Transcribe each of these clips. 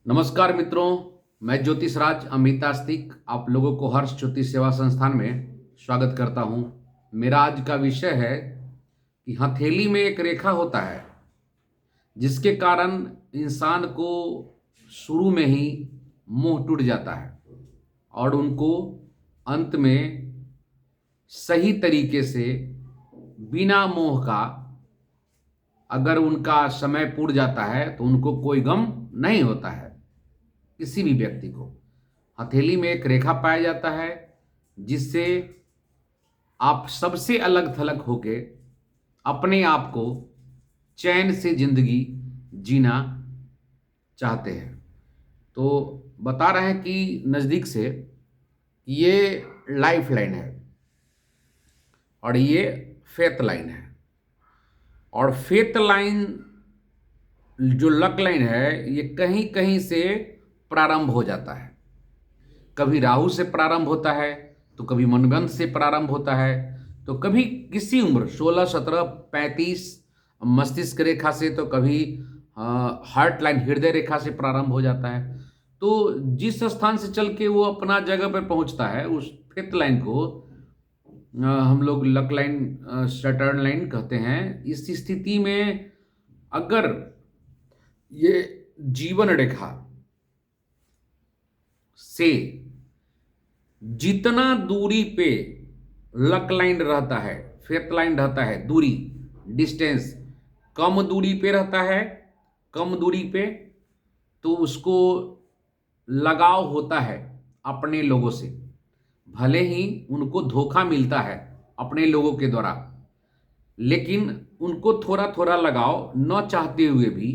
नमस्कार मित्रों, मैं ज्योतिष राज अमित आस्तिक आप लोगों को हर्ष ज्योतिष सेवा संस्थान में स्वागत करता हूं। मेरा आज का विषय है कि हथेली में एक रेखा होता है जिसके कारण इंसान को शुरू में ही मोह टूट जाता है और उनको अंत में सही तरीके से बिना मोह का अगर उनका समय पूर्ण जाता है तो उनको कोई गम नहीं होता है। किसी भी व्यक्ति को हथेली में एक रेखा पाया जाता है जिससे आप सबसे अलग थलग होके अपने आप को चैन से जिंदगी जीना चाहते हैं। तो बता रहे हैं कि नज़दीक से ये लाइफ लाइन है और ये फेथ लाइन है। और फेथ लाइन जो लक लाइन है ये कहीं कहीं से प्रारंभ हो जाता है। कभी राहु से प्रारंभ होता है तो कभी मनगंध से प्रारंभ होता है तो कभी किसी उम्र 16, 17, 35 मस्तिष्क रेखा से तो कभी हार्ट लाइन हृदय रेखा से प्रारंभ हो जाता है। तो जिस स्थान से चल के वो अपना जगह पर पहुंचता है उस फेथ लाइन को हम लोग लक लाइन सटर्न लाइन कहते हैं। इस स्थिति में अगर ये जीवन रेखा से जितना दूरी पे लक लाइन रहता है, फेथ लाइन रहता है, दूरी डिस्टेंस कम दूरी पे रहता है, कम दूरी पे तो उसको लगाव होता है अपने लोगों से। भले ही उनको धोखा मिलता है अपने लोगों के द्वारा, लेकिन उनको थोड़ा थोड़ा लगाव न चाहते हुए भी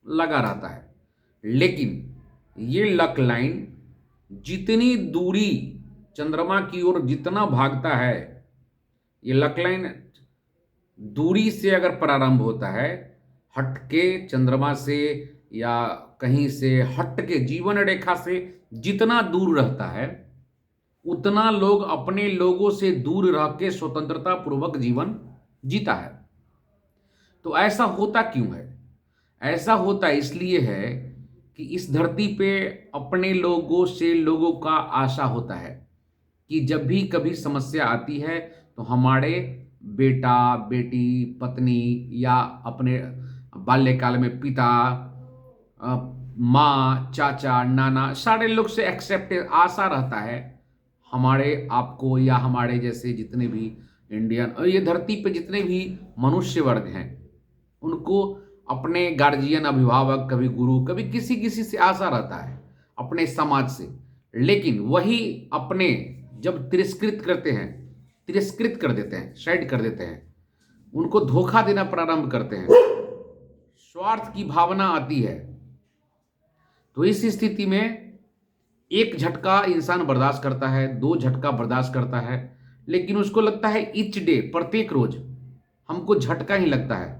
लगा रहता है। लेकिन ये लक लाइन जितनी दूरी चंद्रमा की ओर जितना भागता है, ये लक लाइन दूरी से अगर प्रारंभ होता है हटके चंद्रमा से या कहीं से हटके जीवन रेखा से जितना दूर रहता है उतना लोग अपने लोगों से दूर रह के स्वतंत्रता पूर्वक जीवन जीता है। तो ऐसा होता क्यों है? ऐसा होता इसलिए है कि इस धरती पे अपने लोगों से लोगों का आशा होता है कि जब भी कभी समस्या आती है तो हमारे बेटा, बेटी, पत्नी या अपने बाल्यकाल में पिता, माँ, चाचा, नाना सारे लोग से एक्सेप्ट आशा रहता है हमारे आपको या हमारे जैसे जितने भी इंडियन और ये धरती पे जितने भी मनुष्य वर्ग हैं उनको अपने गार्जियन, अभिभावक, कभी गुरु, कभी किसी किसी से आशा रहता है अपने समाज से। लेकिन वही अपने जब तिरस्कृत करते हैं, तिरस्कृत कर देते हैं, साइड कर देते हैं, उनको धोखा देना प्रारंभ करते हैं, स्वार्थ की भावना आती है, तो इस स्थिति में एक झटका इंसान बर्दाश्त करता है, दो झटका बर्दाश्त करता है, लेकिन उसको लगता है ईच डे, प्रत्येक रोज हमको झटका ही लगता है,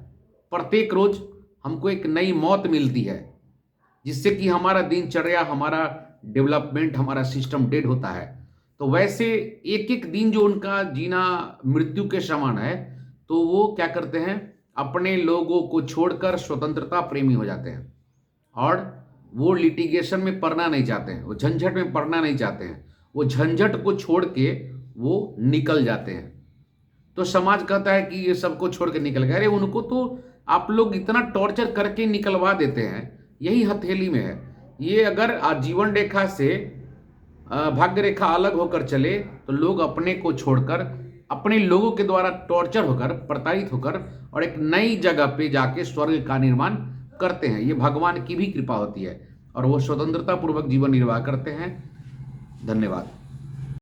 प्रत्येक रोज हमको एक नई मौत मिलती है जिससे कि हमारा दिनचर्या, हमारा डेवलपमेंट, हमारा सिस्टम डेड होता है। तो वैसे एक एक दिन जो उनका जीना मृत्यु के समान है, तो वो क्या करते हैं, अपने लोगों को छोड़कर स्वतंत्रता प्रेमी हो जाते हैं और वो लिटिगेशन में पड़ना नहीं चाहते हैं, वो झंझट में पड़ना नहीं चाहते हैं, वो झंझट को छोड़ के वो निकल जाते हैं। तो समाज कहता है कि ये सबको छोड़ के निकल गए। अरे उनको तो आप लोग इतना टॉर्चर करके निकलवा देते हैं। यही हथेली में है। ये अगर आजीवन रेखा से भाग्य रेखा अलग होकर चले तो लोग अपने को छोड़कर अपने लोगों के द्वारा टॉर्चर होकर, प्रताड़ित होकर और एक नई जगह पे जाके स्वर्ग का निर्माण करते हैं। ये भगवान की भी कृपा होती है और वो स्वतंत्रता पूर्वक जीवन निर्वाह करते हैं। धन्यवाद।